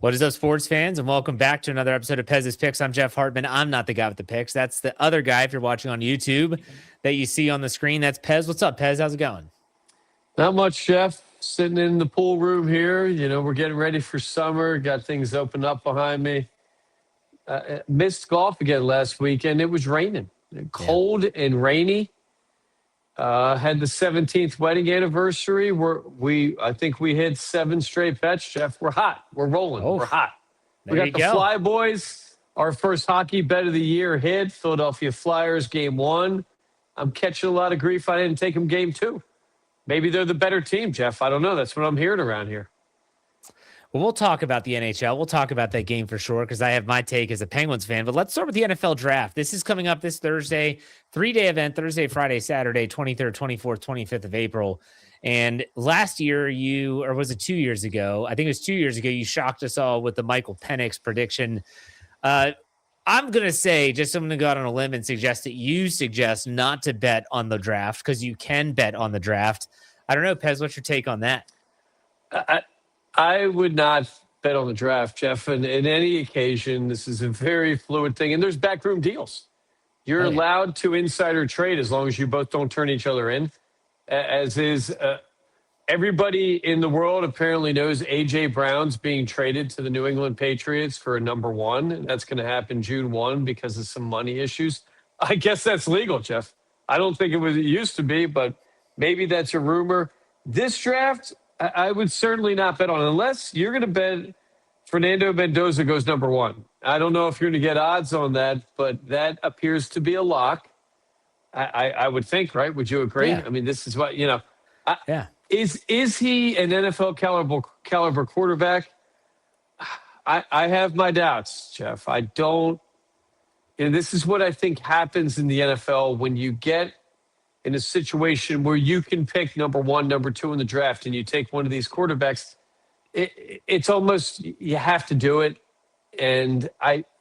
What is up, sports fans, and welcome back to another episode of Pez's Picks. I'm Jeff Hartman. I'm not the guy with the picks. That's the other guy, if you're watching on YouTube, that you see on the screen. That's Pez. What's up, Pez? How's it going? Not much, Jeff. Sitting in the pool room here. We're getting ready for summer. Got things opened up behind me. Missed golf again last weekend. It was raining, cold and rainy. Had the 17th wedding anniversary. I think we hit 7 straight bets, Jeff. We're hot. We're rolling. We're hot. We got the Fly Boys. Our first hockey bet of the year hit. Philadelphia Flyers, game 1. I'm catching a lot of grief. I didn't take them game 2. Maybe they're the better team, Jeff. I don't know. That's what I'm hearing around here. Well, we'll talk about the NHL. We'll talk about that game for sure because I have my take as a Penguins fan. But let's start with the NFL draft. This is coming up this Thursday, 3-day event, Thursday, Friday, Saturday, 23rd, 24th, 25th of April. And last year, or was it 2 years ago? I think it was 2 years ago, you shocked us all with the Michael Penix prediction. I'm going to say, I'm going to go out on a limb and suggest that you suggest not to bet on the draft because you can bet on the draft. I don't know, Pez, what's your take on that? I would not bet on the draft, Jeff. And in any occasion, this is a very fluid thing. And there's backroom deals. You're allowed to insider trade as long as you both don't turn each other in, as is everybody in the world apparently knows A.J. Brown's being traded to the New England Patriots for a number 1. And that's going to happen June 1 because of some money issues. I guess that's legal, Jeff. I don't think it used to be, but maybe that's a rumor. This draft, I would certainly not bet on unless you're going to bet Fernando Mendoza goes number 1. I don't know if you're going to get odds on that, but that appears to be a lock. I would think, right? Would you agree? Yeah. I mean, this is what, Is he an NFL caliber quarterback? I have my doubts, Jeff. I don't. This is what I think happens in the NFL when you get in a situation where you can pick number 1, number 2 in the draft, and you take one of these quarterbacks. It's almost you have to do it. And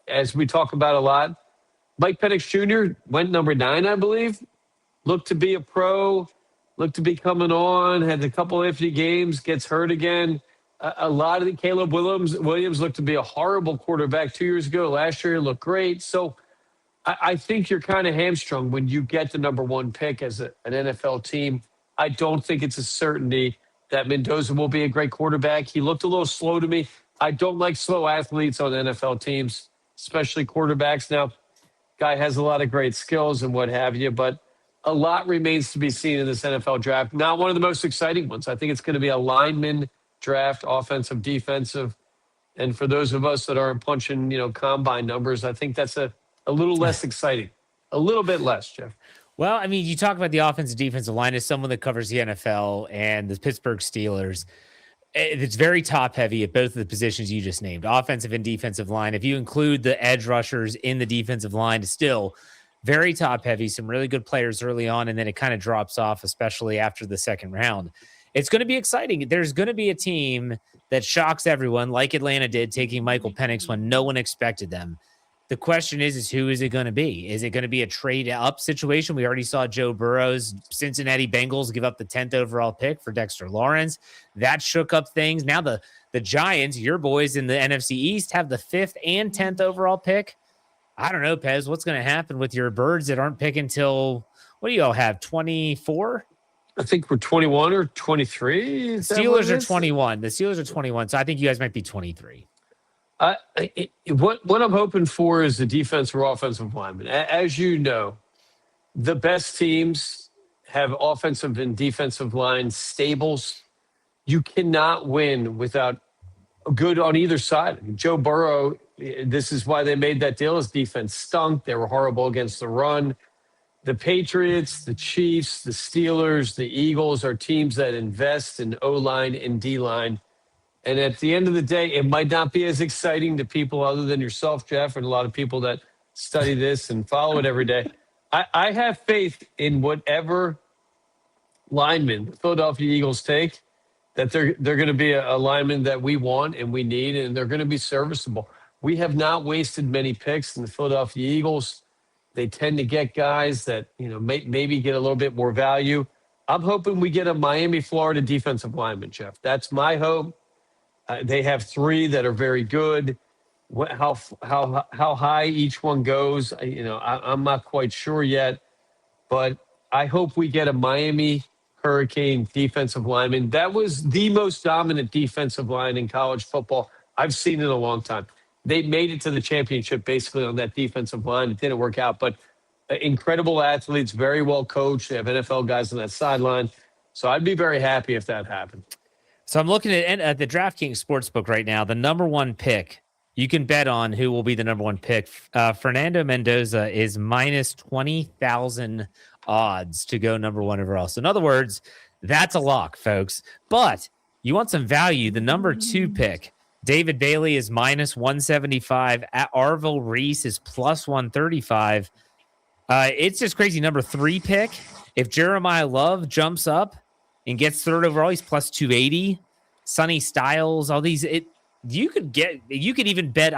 as we talk about a lot, Mike Penix Jr. went number 9, I believe. Looked to be a pro. Looked to be coming on. Had a couple iffy games. Gets hurt again. A lot of the Caleb Williams looked to be a horrible quarterback 2 years ago. Last year he looked great. So I think you're kind of hamstrung when you get the number 1 pick as an NFL team. I don't think it's a certainty that Mendoza will be a great quarterback. He looked a little slow to me. I don't like slow athletes on NFL teams, especially quarterbacks. Now, guy has a lot of great skills and what have you, but a lot remains to be seen in this NFL draft. Not one of the most exciting ones. I think it's going to be a lineman draft, offensive, defensive. And for those of us that aren't punching, combine numbers, I think that's a little less exciting. A little bit less, Jeff. Well, I mean, you talk about the offensive defensive line as someone that covers the NFL and the Pittsburgh Steelers. It's very top heavy at both of the positions you just named, offensive and defensive line. If you include the edge rushers in the defensive line, it's still very top heavy, some really good players early on, and then it kind of drops off, especially after the second round. It's going to be exciting. There's going to be a team that shocks everyone, like Atlanta did, taking Michael Penix when no one expected them. The question is who is it going to be? Is it going to be a trade-up situation? We already saw Joe Burrow's Cincinnati Bengals give up the 10th overall pick for Dexter Lawrence. That shook up things. Now the Giants, your boys in the NFC East, have the 5th and 10th overall pick. I don't know, Pez, what's going to happen with your birds that aren't picking until, what do you all have, 24? I think we're 21 or 23. Steelers are 21. The Steelers are 21, so I think you guys might be 23. What I'm hoping for is the defensive or offensive lineman. As you know, the best teams have offensive and defensive line stables. You cannot win without good on either side. I mean, Joe Burrow, this is why they made that deal. His defense stunk. They were horrible against the run. The Patriots, the Chiefs, the Steelers, the Eagles are teams that invest in O-line and D-line. And at the end of the day, it might not be as exciting to people other than yourself, Jeff, and a lot of people that study this and follow it every day. I have faith in whatever lineman the Philadelphia Eagles take, that they're going to be a lineman that we want and we need, and they're going to be serviceable. We have not wasted many picks in the Philadelphia Eagles. They tend to get guys that, maybe get a little bit more value. I'm hoping we get a Miami, Florida defensive lineman, Jeff. That's my hope. They have three that are very good. How high each one goes, I'm not quite sure yet. But I hope we get a Miami Hurricane defensive lineman. That was the most dominant defensive line in college football I've seen in a long time. They made it to the championship basically on that defensive line. It didn't work out, but incredible athletes, very well coached. They have NFL guys on that sideline. So I'd be very happy if that happened. So I'm looking at the DraftKings Sportsbook right now. The number one pick, you can bet on who will be the number one pick. Fernando Mendoza is minus 20,000 odds to go number one overall. So in other words, that's a lock, folks. But you want some value. The number two pick, David Bailey, is minus 175. At Arvil Reese is plus 135. It's just crazy. Number three pick, if Jeremiah Love jumps up and gets third overall, he's plus 280. Sonny Styles, all these, you could even bet.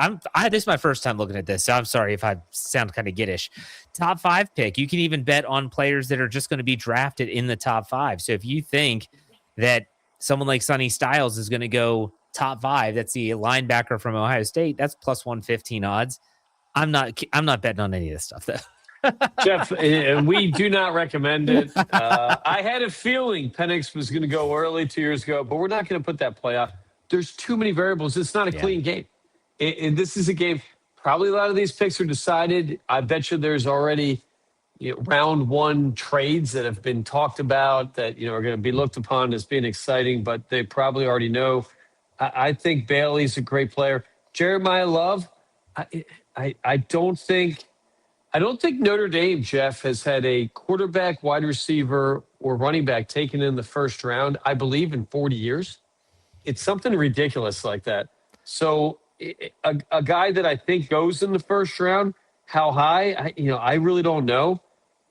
This is my first time looking at this, so I'm sorry if I sound kind of giddish. Top five pick, you can even bet on players that are just going to be drafted in the top five. So if you think that someone like Sonny Styles is going to go top five, that's the linebacker from Ohio State, that's plus 115 odds. I'm not betting on any of this stuff though. Jeff, we do not recommend it. I had a feeling Penix was going to go early 2 years ago, but we're not going to put that play out. There's too many variables. It's not a clean game. And this is a game, probably a lot of these picks are decided. I bet you there's already round one trades that have been talked about that are going to be looked upon as being exciting, but they probably already know. I think Bailey's a great player. Jeremiah Love, I don't think Notre Dame, Jeff, has had a quarterback, wide receiver, or running back taken in the first round, I believe, in 40 years. It's something ridiculous like that. So a guy that I think goes in the first round, how high, I really don't know.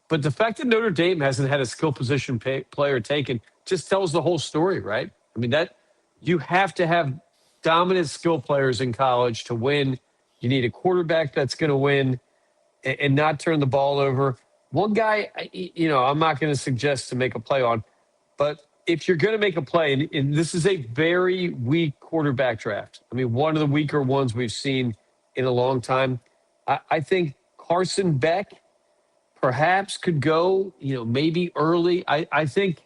But the fact that Notre Dame hasn't had a skill position player taken just tells the whole story, right? I mean, that you have to have dominant skill players in college to win. You need a quarterback that's going to win and not turn the ball over. One guy, I'm not going to suggest to make a play on, but if you're going to make a play, and this is a very weak quarterback draft. I mean, one of the weaker ones we've seen in a long time. I think Carson Beck perhaps could go, maybe early. I think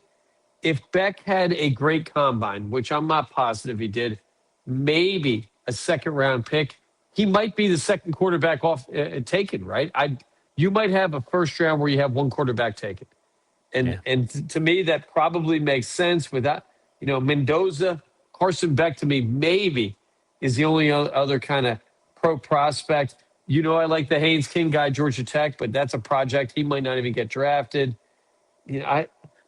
if Beck had a great combine, which I'm not positive he did, maybe a second-round pick, he might be the second quarterback off taken, right? You might have a first round where you have one quarterback taken. And to me, that probably makes sense without, Mendoza, Carson Beck to me maybe is the only other kind of pro prospect. I like the Haynes King guy, Georgia Tech, but that's a project. He might not even get drafted. I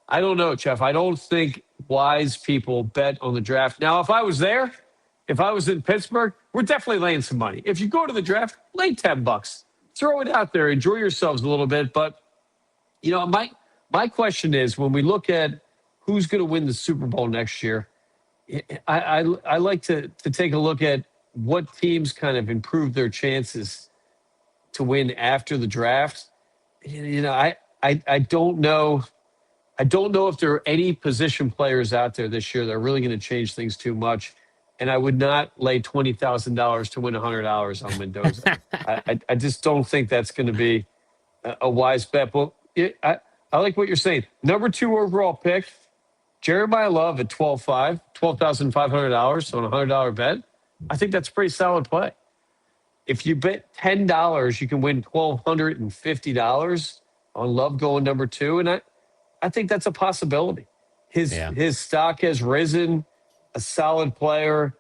don't know, Jeff. I don't think wise people bet on the draft. Now, if I was there, if I was in Pittsburgh, we're definitely laying some money. If you go to the draft, lay $10. Throw it out there. Enjoy yourselves a little bit. But, my question is, when we look at who's going to win the Super Bowl next year, I like to take a look at what teams kind of improve their chances to win after the draft. I don't know. I don't know if there are any position players out there this year that are really going to change things too much. And I would not lay $20,000 to win $100 on Mendoza. I just don't think that's going to be a wise bet. But I like what you're saying. Number 2 overall pick, Jeremiah Love at $12,500 on a $100 bet. I think that's a pretty solid play. If you bet $10, you can win $1,250 on Love going number 2. And I think that's a possibility. His stock has risen, a solid player,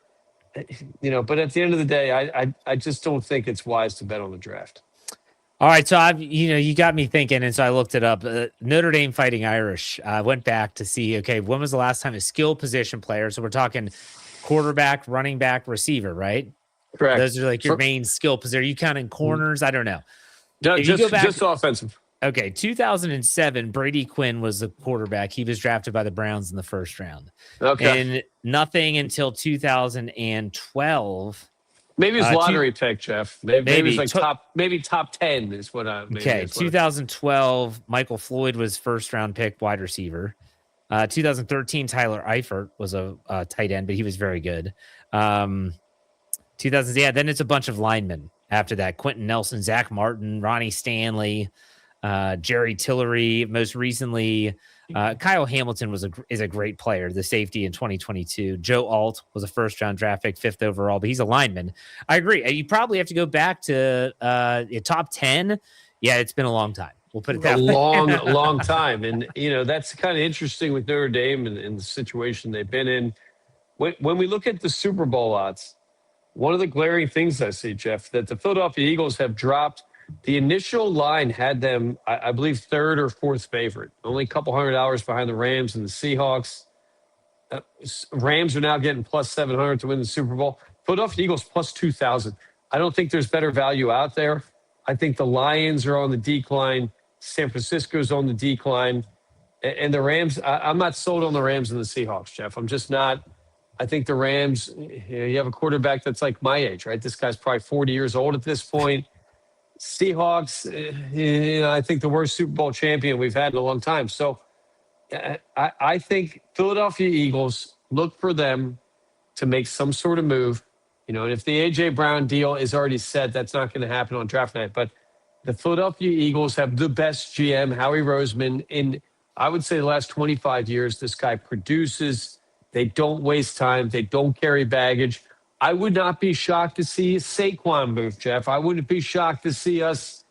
but at the end of the day, I just don't think it's wise to bet on the draft. All right, so you got me thinking, and so I looked it up. Notre Dame Fighting Irish. I went back to see, okay, when was the last time a skill position player? So we're talking quarterback, running back, receiver, right? Correct. Those are like your main skill position. Are you counting corners? I don't know. No, just offensive. Okay, 2007, Brady Quinn was the quarterback. He was drafted by the Browns in the first round. Okay. And nothing until 2012. Maybe it's lottery pick, Jeff. Maybe it's like top 10 is what I. Okay, 2012, Michael Floyd was first round pick, wide receiver. 2013, Tyler Eifert was a tight end, but he was very good. 2000s. Yeah, then it's a bunch of linemen after that. Quentin Nelson, Zach Martin, Ronnie Stanley, Jerry Tillery. Most recently, Kyle Hamilton is a great player, the safety in 2022. Joe Alt was a first-round draft pick, 5th overall, but he's a lineman. I agree. You probably have to go back to top 10. Yeah, it's been a long time. We'll put it that way. long time. And, that's kind of interesting with Notre Dame and the situation they've been in. When we look at the Super Bowl odds, one of the glaring things I see, Jeff, that the Philadelphia Eagles have dropped. The initial line had them, I believe, 3rd or 4th favorite, only a couple $100 behind the Rams and the Seahawks. Rams are now getting plus 700 to win the Super Bowl. Philadelphia Eagles plus 2,000. I don't think there's better value out there. I think the Lions are on the decline. San Francisco's on the decline. And the Rams, I'm not sold on the Rams and the Seahawks, Jeff. I'm just not. I think the Rams, you have a quarterback that's like my age, right? This guy's probably 40 years old at this point. Seahawks, I think the worst Super Bowl champion we've had in a long time. So I think Philadelphia Eagles, look for them to make some sort of move. And if the A.J. Brown deal is already set, that's not going to happen on draft night. But the Philadelphia Eagles have the best GM, Howie Roseman, in, I would say, the last 25 years. This guy produces. They don't waste time. They don't carry baggage. I would not be shocked to see Saquon move, Jeff. I wouldn't be shocked to see us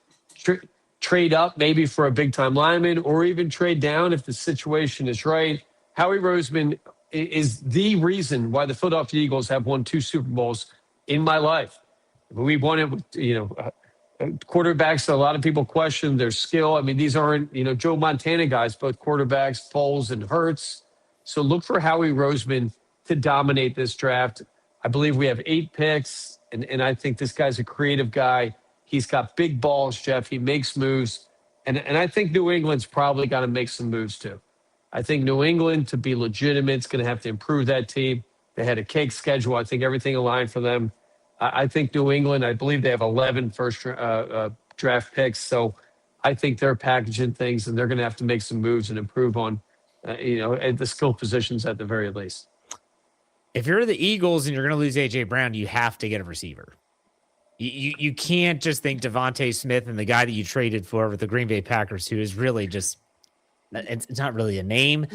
trade up maybe for a big-time lineman or even trade down if the situation is right. Howie Roseman is the reason why the Philadelphia Eagles have won 2 Super Bowls in my life. We won it with, quarterbacks. A lot of people question their skill. I mean, these aren't, Joe Montana guys, both quarterbacks, Foles and Hurts. So look for Howie Roseman to dominate this draft. I believe we have 8 picks, and I think this guy's a creative guy. He's got big balls, Jeff. He makes moves. And I think New England's probably got to make some moves too. I think New England, to be legitimate, is going to have to improve that team. They had a cake schedule. I think everything aligned for them. I think New England, I believe they have 11 first draft picks. So I think they're packaging things, and they're going to have to make some moves and improve on, at the skill positions at the very least. If you're the Eagles and you're going to lose A.J. Brown, you have to get a receiver. You can't just think Devontae Smith and the guy that you traded for with the Green Bay Packers, who is really just, it's not really a name.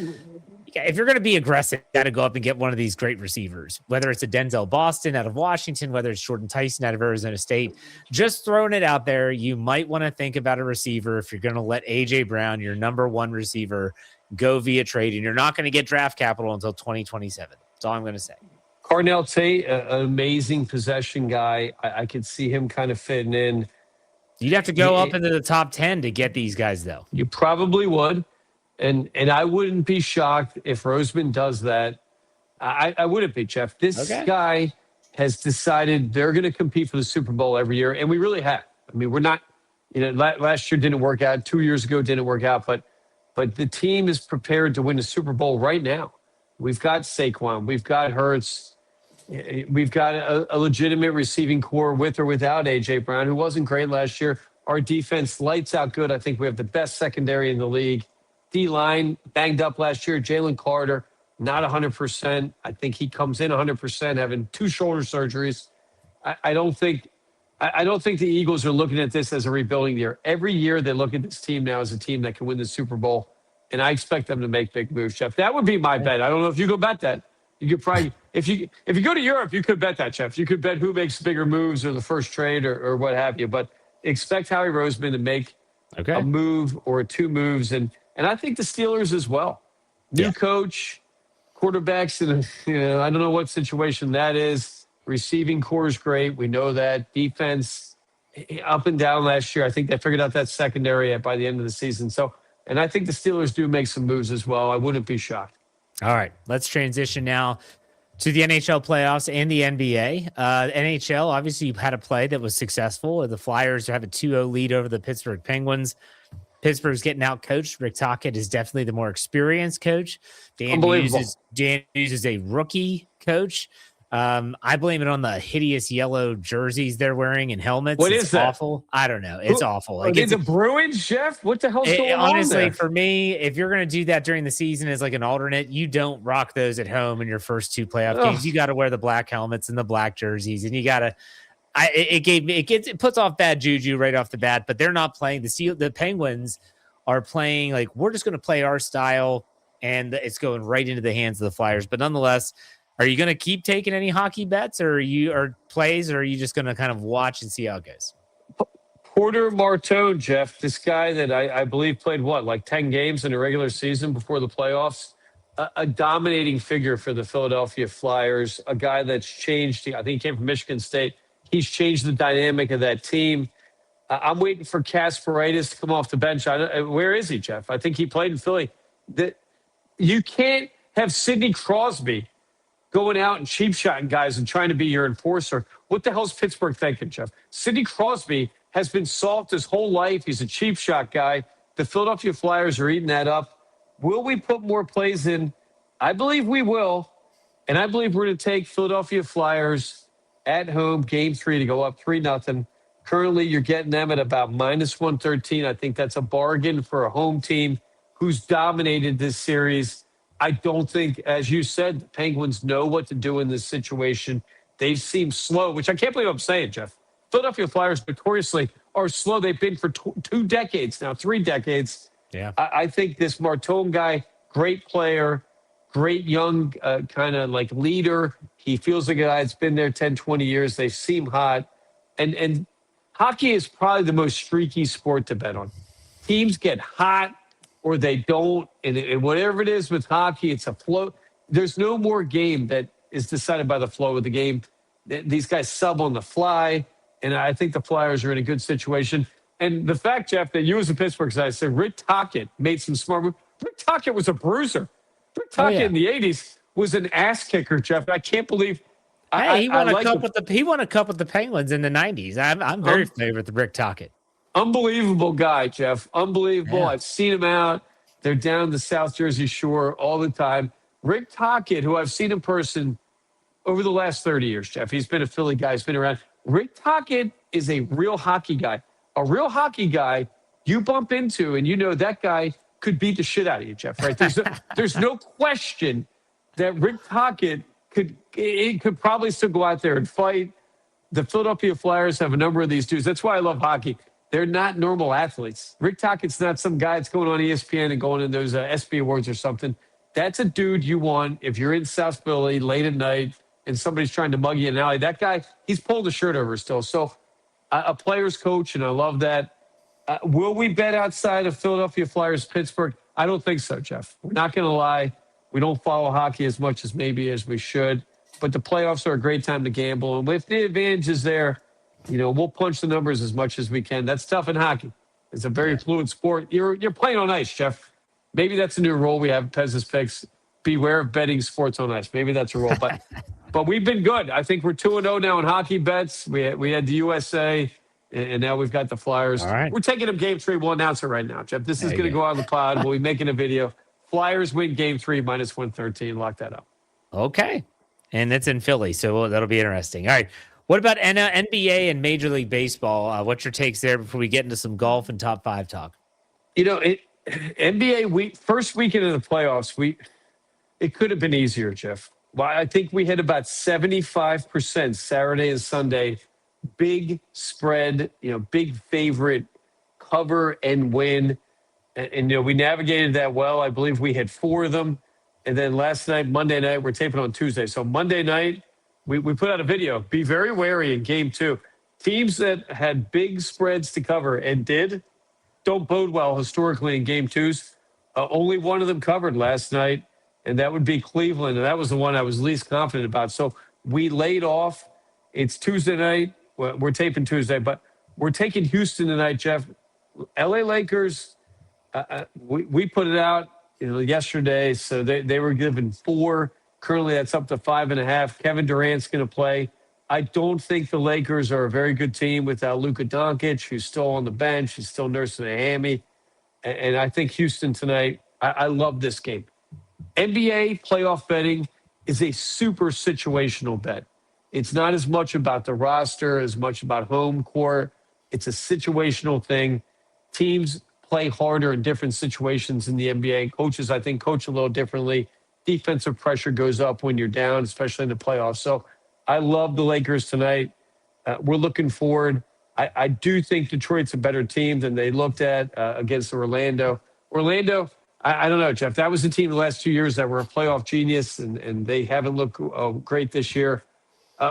If you're going to be aggressive, you got to go up and get one of these great receivers, whether it's a Denzel Boston out of Washington, whether it's Jordan Tyson out of Arizona State. Just throwing it out there, you might want to think about a receiver if you're going to let A.J. Brown, your number 1 receiver, go via trade, and you're not going to get draft capital until 2027. That's all I'm going to say. Cornell Tate, an amazing possession guy. I could see him kind of fitting in. You'd have to go up into the top 10 to get these guys, though. You probably would. And I wouldn't be shocked if Roseman does that. I wouldn't be, Jeff. This guy has decided they're going to compete for the Super Bowl every year, and we really have. I mean, we're not, last year didn't work out. 2 years ago didn't work out, but the team is prepared to win the Super Bowl right now. We've got Saquon. We've got Hurts. We've got a legitimate receiving core with or without A.J. Brown, who wasn't great last year. Our defense lights out good. I think we have the best secondary in the league. D-line banged up last year. Jalen Carter, not 100%. I think he comes in 100%, having 2 shoulder surgeries. I don't think the Eagles are looking at this as a rebuilding year. Every year they look at this team now as a team that can win the Super Bowl, and I expect them to make big moves, Jeff. That would be my bet. I don't know if you go bet that. You could probably, if you go to Europe, you could bet that, Jeff. You could bet who makes bigger moves or the first trade or what have you. But expect Howie Roseman to make a move or 2 moves, and I think the Steelers as well. New coach, quarterbacks, and I don't know what situation that is. Receiving core is great. We know that. Defense up and down last year. I think they figured out that secondary by the end of the season. So, and I think the Steelers do make some moves as well. I wouldn't be shocked. All right, let's transition now to the NHL playoffs and the NBA. NHL, obviously, you had a play that was successful. The Flyers have a 2-0 lead over the Pittsburgh Penguins. Pittsburgh's getting out coached. Rick Tocchet is definitely the more experienced coach. Dan Hughes is a rookie coach. I blame it on the hideous yellow jerseys they're wearing and helmets. What It's is that? awful. I don't know. It's awful. Are Like they the Bruins, Jeff? What the hell's going on honestly, there? for me, if you're going to do that during the season as like an alternate, you don't rock those at home in your first 2 playoff games. You got to wear the black helmets and the black jerseys, and you got to. It puts off bad juju right off the bat. But they're not playing the Penguins are playing like we're just going to play our style, and it's going right into the hands of the Flyers. But nonetheless. Are you going to keep taking any hockey bets or are you just going to kind of watch and see how it goes? Porter Martone, Jeff, this guy that I believe played like 10 games in a regular season before the playoffs, a dominating figure for the Philadelphia Flyers, a guy that's changed. I think he came from Michigan State. He's changed the dynamic of that team. I'm waiting for Kasparaitis to come off the bench. Where is he, Jeff? I think he played in Philly. You can't have Sidney Crosby going out and cheap shotting guys and trying to be your enforcer. What the hell's Pittsburgh thinking, Jeff? Sidney Crosby has been soft his whole life. He's a cheap shot guy. The Philadelphia Flyers are eating that up. Will we put more plays in? I believe we will. And I believe we're going to take Philadelphia Flyers at home, game 3 to go up 3-0. Currently, you're getting them at about -113. I think that's a bargain for a home team who's dominated this series. I don't think, as you said, the Penguins know what to do in this situation. They seem slow, which I can't believe I'm saying, Jeff. Philadelphia Flyers notoriously are slow. They've been for 2 decades now, 3 decades. Yeah. I think this Martone guy, great player, great young kind of like leader. He feels like a guy that's been there 10, 20 years. They seem hot. And hockey is probably the most streaky sport to bet on. Teams get hot or they don't, and whatever it is with hockey, it's a flow. There's no more game that is decided by the flow of the game. These guys sub on the fly, and I think the Flyers are in a good situation. And the fact, Jeff, that you as a Pittsburgh guy said Rick Tocchet made some smart moves. Rick Tocchet was a bruiser. Rick Tocchet in the 80s was an ass kicker, Jeff. I can't believe. He won a cup with the Penguins in the 90s. I'm very familiar with the Rick Tocchet. Unbelievable guy, Jeff. Unbelievable. Yeah. I've seen him out. They're down the South Jersey Shore all the time. Rick Tocchet, who I've seen in person over the last 30 years, Jeff. He's been a Philly guy. He's been around. Rick Tocchet is a real hockey guy. A real hockey guy you bump into, and you know that guy could beat the shit out of you, Jeff, right? There's no question that Rick Tocchet could probably still go out there and fight. The Philadelphia Flyers have a number of these dudes. That's why I love hockey. They're not normal athletes. Rick Tocchet's not some guy that's going on ESPN and going in those ESPY awards or something. That's a dude you want if you're in South Philly late at night and somebody's trying to mug you in an alley. That guy, he's pulled the shirt over still. So a player's coach, and I love that. Will we bet outside of Philadelphia Flyers, Pittsburgh? I don't think so, Jeff. We're not going to lie. We don't follow hockey as much as maybe as we should. But the playoffs are a great time to gamble. And if the advantage is there, we'll punch the numbers as much as we can. That's tough in hockey. It's a very fluid sport. You're playing on ice, Jeff. Maybe that's a new rule we have at Pez's Picks. Beware of betting sports on ice. Maybe that's a rule. But we've been good. I think we're 2-0 now in hockey bets. We had the USA, and now we've got the Flyers. All right. We're taking them game 3. We'll announce it right now, Jeff. This is going to go on the pod. We'll be making a video. Flyers win game 3 -113. Lock that up. Okay. And it's in Philly, so that'll be interesting. All right. What about NBA and Major League Baseball? What's your takes there before we get into some golf and top 5 talk? NBA first weekend of the playoffs, it could have been easier, Jeff. Well, I think we had about 75% Saturday and Sunday, big spread, big favorite, cover and win. And we navigated that well. I believe we had 4 of them. And then last night, Monday night, we're taping on Tuesday. So Monday night, we put out a video. Be very wary in game 2. Teams that had big spreads to cover and don't bode well historically in game 2s. Only one of them covered last night, and that would be Cleveland. And that was the one I was least confident about. So we laid off. It's Tuesday night. We're taping Tuesday, but we're taking Houston tonight, Jeff. LA Lakers, we put it out yesterday, so they were given 4. Currently, that's up to 5.5. Kevin Durant's going to play. I don't think the Lakers are a very good team without Luka Doncic, who's still on the bench. He's still nursing a hammy. And I think Houston tonight, I love this game. NBA playoff betting is a super situational bet. It's not as much about the roster, as much about home court. It's a situational thing. Teams play harder in different situations in the NBA. Coaches, I think, coach a little differently. Defensive pressure goes up when you're down, especially in the playoffs. So I love the Lakers tonight. We're looking forward. I do think Detroit's a better team than they looked at against Orlando. Orlando, I don't know, Jeff. That was the team the last 2 years that were a playoff genius, and they haven't looked great this year.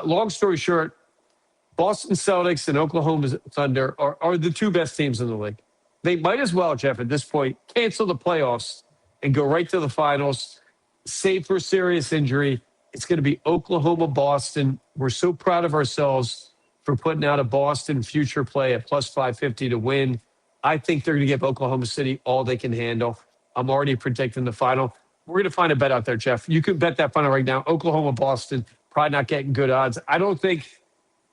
Long story short, Boston Celtics and Oklahoma Thunder are the two best teams in the league. They might as well, Jeff, at this point, cancel the playoffs and go right to the finals, save for serious injury. It's going to be Oklahoma-Boston. We're so proud of ourselves for putting out a Boston future play at plus 550 to win. I think they're going to give Oklahoma City all they can handle. I'm already predicting the final. We're going to find a bet out there, Jeff. You can bet that final right now. Oklahoma-Boston, probably not getting good odds. I don't think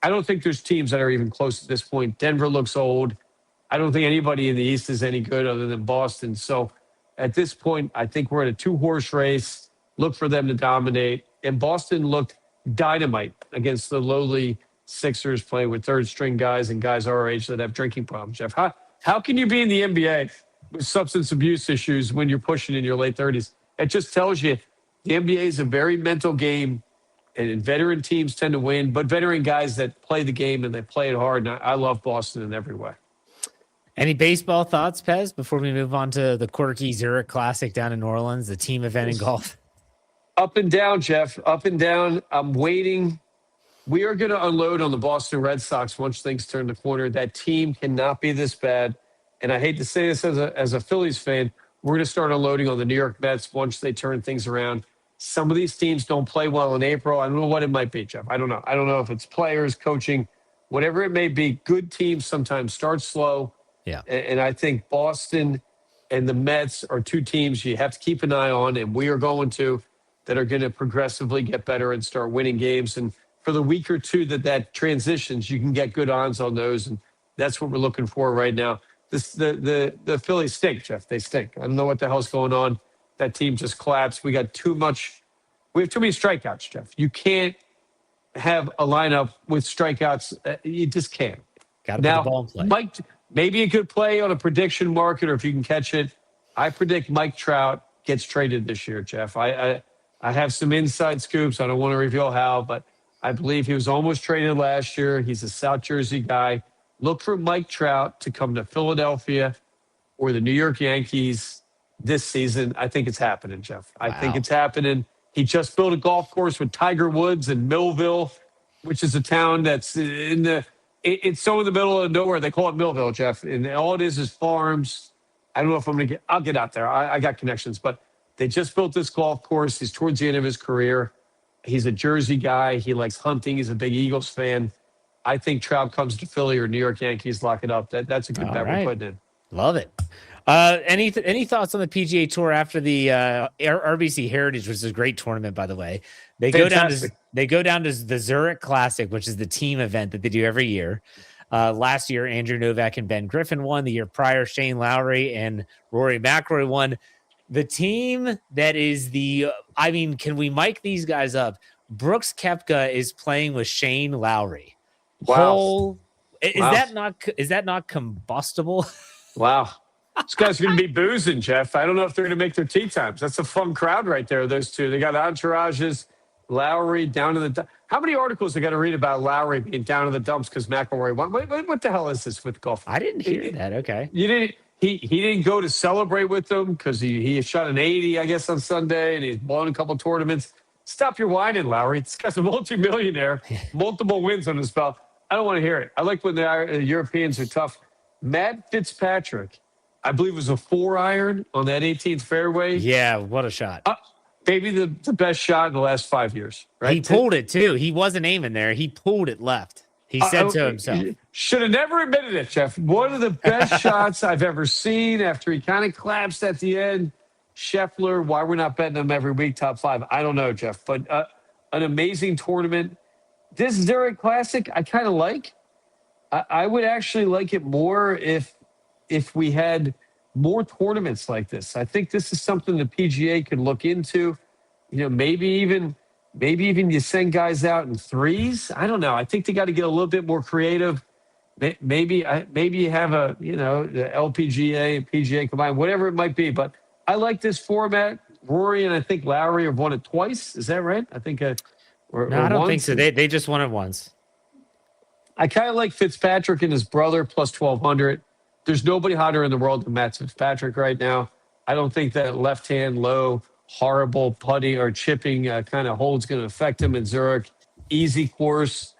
there's teams that are even close at this point. Denver looks old. I don't think anybody in the East is any good other than Boston. So at this point, I think we're in a two-horse race. Look for them to dominate. And Boston looked dynamite against the lowly Sixers playing with third-string guys and guys our age that have drinking problems, Jeff. How can you be in the NBA with substance abuse issues when you're pushing in your late 30s? It just tells you the NBA is a very mental game, and veteran teams tend to win, but veteran guys that play the game and they play it hard. And I love Boston in every way. Any baseball thoughts, Pez, before we move on to the quirky Zurich Classic down in New Orleans, the team event in golf? Up and down, Jeff. Up and down. I'm waiting. We are going to unload on the Boston Red Sox once things turn the corner. That team cannot be this bad. And I hate to say this as a Phillies fan, we're going to start unloading on the New York Mets once they turn things around. Some of these teams don't play well in April. I don't know what it might be, Jeff. I don't know. I don't know if it's players, coaching, whatever it may be. Good teams sometimes start slow. Yeah. And I think Boston and the Mets are two teams you have to keep an eye on, and we are going to, that are going to progressively get better and start winning games. And for the week or two that transitions, you can get good odds on those. And that's what we're looking for right now. The Phillies stink, Jeff. They stink. I don't know what the hell's going on. That team just collapsed. We have too many strikeouts, Jeff. You can't have a lineup with strikeouts. You just can't. Got to put the ball in play. Mike, maybe a good play on a prediction market, or if you can catch it. I predict Mike Trout gets traded this year, Jeff. I have some inside scoops. I don't want to reveal how, but I believe he was almost traded last year. He's a South Jersey guy. Look for Mike Trout to come to Philadelphia or the New York Yankees this season. I think it's happening, Jeff. I think it's happening. He just built a golf course with Tiger Woods in Millville, which is a town that's it's so in the middle of nowhere. They call it Millville, Jeff. And all it is farms. I don't know if I'll get out there. I got connections, but they just built this golf course. He's towards the end of his career. He's a Jersey guy. He likes hunting. He's a big Eagles fan. I think Trout comes to Philly or New York Yankees, lock it up. That's a good bet we're putting in. Love it. Any thoughts on the PGA Tour after the RBC Heritage, which is a great tournament, by the way? They go down to the Zurich Classic, which is the team event that they do every year. Last year, Andrew Novak and Ben Griffin won. The year prior, Shane Lowry and Rory McIlroy won. The team that is can we mic these guys up? Brooks Koepka is playing with Shane Lowry. Wow. Is that not combustible? Wow. These guys are going to be boozing, Jeff. I don't know if they're going to make their tee times. That's a fun crowd right there, those two. They got entourages, Lowry down to the How many articles I got to read about Lowry being down in the dumps because McIlroy won? What the hell is this with golf? I didn't hear that. Okay. You didn't. He didn't go to celebrate with them because he shot an 80, I guess, on Sunday, and he's blown a couple tournaments. Stop your whining, Lowry. This guy's a multimillionaire, multiple wins on his belt. I don't want to hear it. I like when the Europeans are tough. Matt Fitzpatrick, I believe, was a 4-iron on that 18th fairway. Yeah, what a shot. Maybe the best shot in the last 5 years, right? He pulled it, too. He wasn't aiming there. He pulled it left. He said so himself. Should have never admitted it, Jeff. One of the best shots I've ever seen after he kind of collapsed at the end. Scheffler, why we're not betting him every week, top 5, I don't know, Jeff. But an amazing tournament. This Zurich Classic, I kind of like. I would actually like it more if we had more tournaments like this. I think this is something the PGA could look into. Maybe even Maybe even you send guys out in threes. I don't know. I think they got to get a little bit more creative. Maybe you have the LPGA and PGA combined, whatever it might be. But I like this format. Rory and I think Lowry have won it twice. Is that right? I think No, I don't think so. They just won it once. I kind of like Fitzpatrick and his brother plus 1,200. There's nobody hotter in the world than Matt Fitzpatrick right now. I don't think that left-hand low, horrible putting or chipping kind of hole's going to affect him in Zurich. Easy course.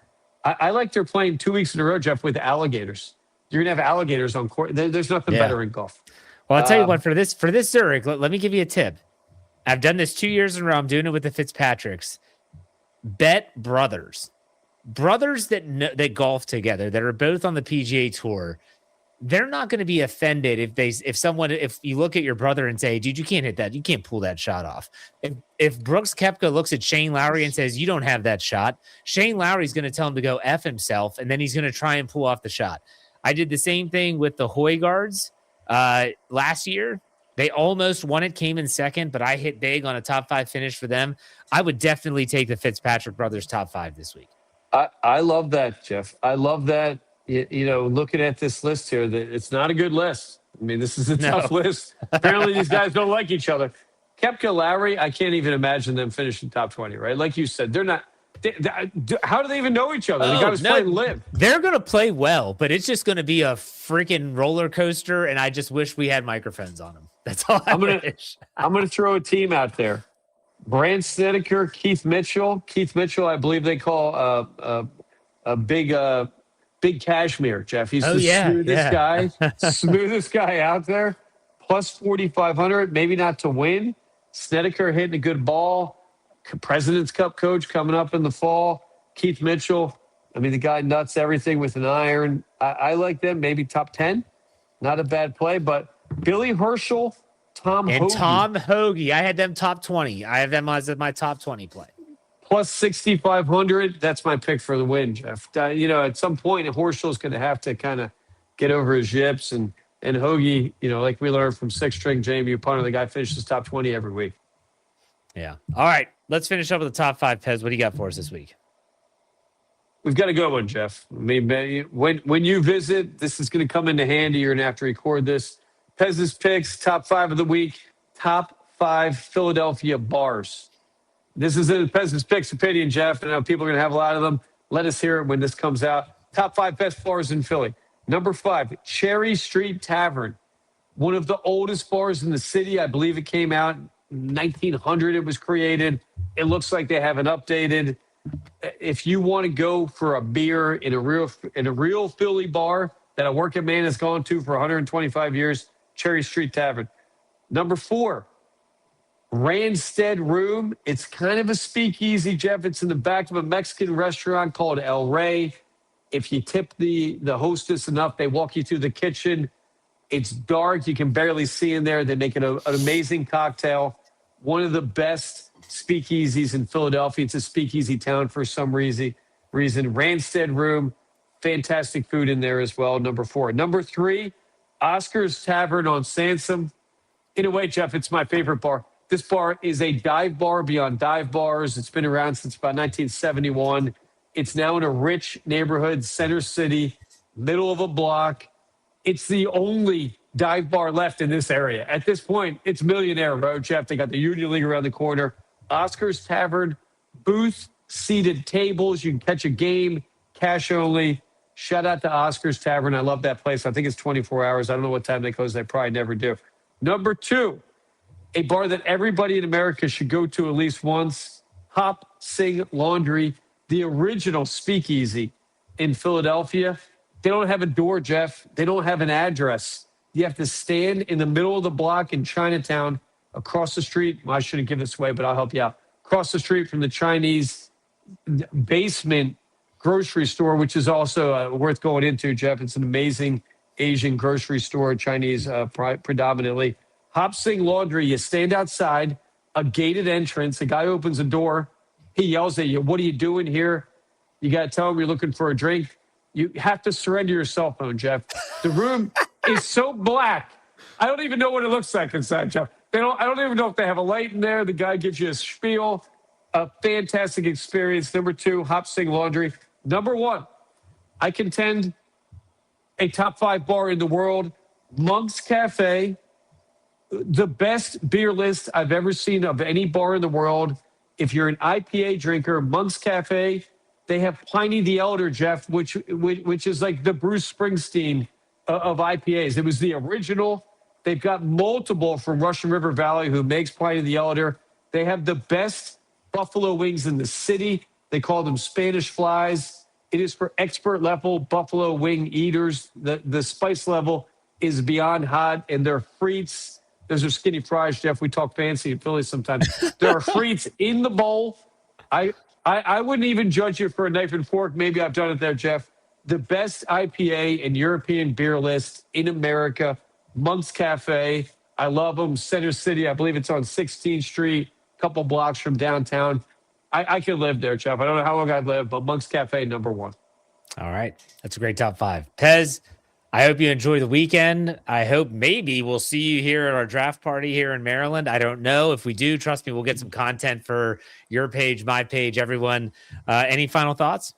I like they're playing 2 weeks in a row, Jeff, with alligators. You're going to have alligators on court. There's nothing better in golf. Well, I'll tell you what, for this Zurich, let me give you a tip. I've done this 2 years in a row. I'm doing it with the Fitzpatricks. Bet brothers that golf together, that are both on the PGA Tour. They're not going to be offended if you look at your brother and say, dude, you can't hit that. You can't pull that shot off. If Brooks Koepka looks at Shane Lowry and says, you don't have that shot, Shane Lowry's going to tell him to go F himself, and then he's going to try and pull off the shot. I did the same thing with the Højgaards last year. They almost won it, came in second, but I hit big on a top 5 finish for them. I would definitely take the Fitzpatrick brothers top 5 this week. I love that, Jeff. I love that. Looking at this list here, that it's not a good list. I mean, this is a tough list. Apparently, these guys don't like each other. Koepka, Lowry, I can't even imagine them finishing top 20, right? Like you said, they're not. How do they even know each other? The guy was playing live. They're going to play well, but it's just going to be a freaking roller coaster, and I just wish we had microphones on them. That's all I wish. I'm going to throw a team out there. Brandt Snedeker, Keith Mitchell. Keith Mitchell, I believe they call a big cashmere, Jeff. He's smoothest guy out there. Plus 4,500, maybe not to win. Snedeker hitting a good ball. President's Cup coach coming up in the fall. Keith Mitchell, I mean, the guy nuts everything with an iron. I like them, maybe top 10. Not a bad play, but Billy Herschel, Tom Hoagie. I had them top 20. I have them as my top 20 play. Plus 6,500. That's my pick for the win, Jeff. At some point, Horschel's going to have to kind of get over his yips. And Hoagie, like we learned from six-string Jamie Punter, the guy finishes top 20 every week. Yeah. All right. Let's finish up with the top 5, Pez. What do you got for us this week? We've got a good one, Jeff. I mean, when you visit, this is going to come into handy. You're going to have to record this. Pez's picks, top 5 of the week. Top 5 Philadelphia bars. This is in Pez's picks opinion, Jeff. I know people are going to have a lot of them. Let us hear it when this comes out. Top 5 best bars in Philly. Number 5, Cherry Street Tavern. One of the oldest bars in the city. I believe it came out in 1900. It was created. It looks like they haven't updated. If you want to go for a beer in a real Philly bar that a working man has gone to for 125 years, Cherry Street Tavern. Number 4, Randstead Room. It's kind of a speakeasy, Jeff. It's in the back of a Mexican restaurant called El Rey. If you tip the hostess enough, they walk you through the kitchen. It's dark. You can barely see in there. They make it an amazing cocktail. One of the best speakeasies in Philadelphia. It's a speakeasy town for some reason. Randstead Room. Fantastic food in there as well. Number 4. Number 3, Oscar's Tavern on Sansom. In a way, Jeff, it's my favorite bar. This bar is a dive bar beyond dive bars. It's been around since about 1971. It's now in a rich neighborhood, Center City, middle of a block. It's the only dive bar left in this area. At this point, it's Millionaire Road, Jeff. They got the Union League around the corner. Oscar's Tavern, booth, seated tables. You can catch a game, cash only. Shout out to Oscar's Tavern. I love that place. I think it's 24 hours. I don't know what time they close. They probably never do. Number 2, a bar that everybody in America should go to at least once, Hop Sing Laundry, the original speakeasy in Philadelphia. They don't have a door, Jeff. They don't have an address. You have to stand in the middle of the block in Chinatown, across the street. Well, I shouldn't give this away, but I'll help you out. Across the street from the Chinese basement grocery store, which is also worth going into, Jeff. It's an amazing Asian grocery store, Chinese predominantly. Hop Sing Laundry, you stand outside, a gated entrance. The guy opens the door. He yells at you, what are you doing here? You got to tell him you're looking for a drink. You have to surrender your cell phone, Jeff. The room is so black. I don't even know what it looks like inside, Jeff. I don't even know if they have a light in there. The guy gives you a spiel. a fantastic experience. Number 2, Hop Sing Laundry. Number 1, I contend a top 5 bar in the world, Monk's Cafe, the best beer list I've ever seen of any bar in the world. If you're an IPA drinker, Monk's Cafe, they have Pliny the Elder, Jeff, which is like the Bruce Springsteen of IPAs. It was the original. They've got multiple from Russian River Valley who makes Pliny the Elder. They have the best buffalo wings in the city. They call them Spanish flies. It is for expert level buffalo wing eaters. The spice level is beyond hot, and their frites, those are skinny fries, Jeff. We talk fancy in Philly sometimes. There are frites in the bowl. I wouldn't even judge it for a knife and fork. Maybe I've done it there, Jeff. The best IPA and European beer list in America, Monk's Cafe. I love them. Center City, I believe it's on 16th Street, a couple blocks from downtown. I could live there, Jeff. I don't know how long I'd live, but Monk's Cafe, number 1. All right. That's a great top 5. Pez, I hope you enjoy the weekend. I hope maybe we'll see you here at our draft party here in Maryland. I don't know. If we do, trust me, we'll get some content for your page, my page, everyone. Any final thoughts?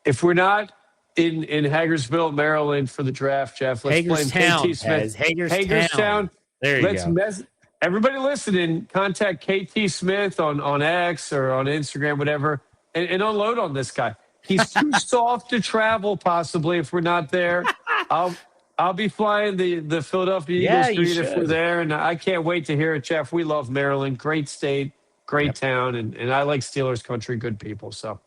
If we're not in Hagersville, Maryland for the draft, Jeff, let's Hagerstown, play KT Smith. Hagerstown. There you go. Everybody listening, contact KT Smith on X or on Instagram, whatever, and unload on this guy. He's too soft to travel, possibly, if we're not there. I'll be flying the Philadelphia Eagles street if we're there, and I can't wait to hear it, Jeff. We love Maryland. Great state, great town, and I like Steelers country, good people. So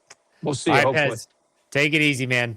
we'll see, hopefully. Pez, take it easy, man.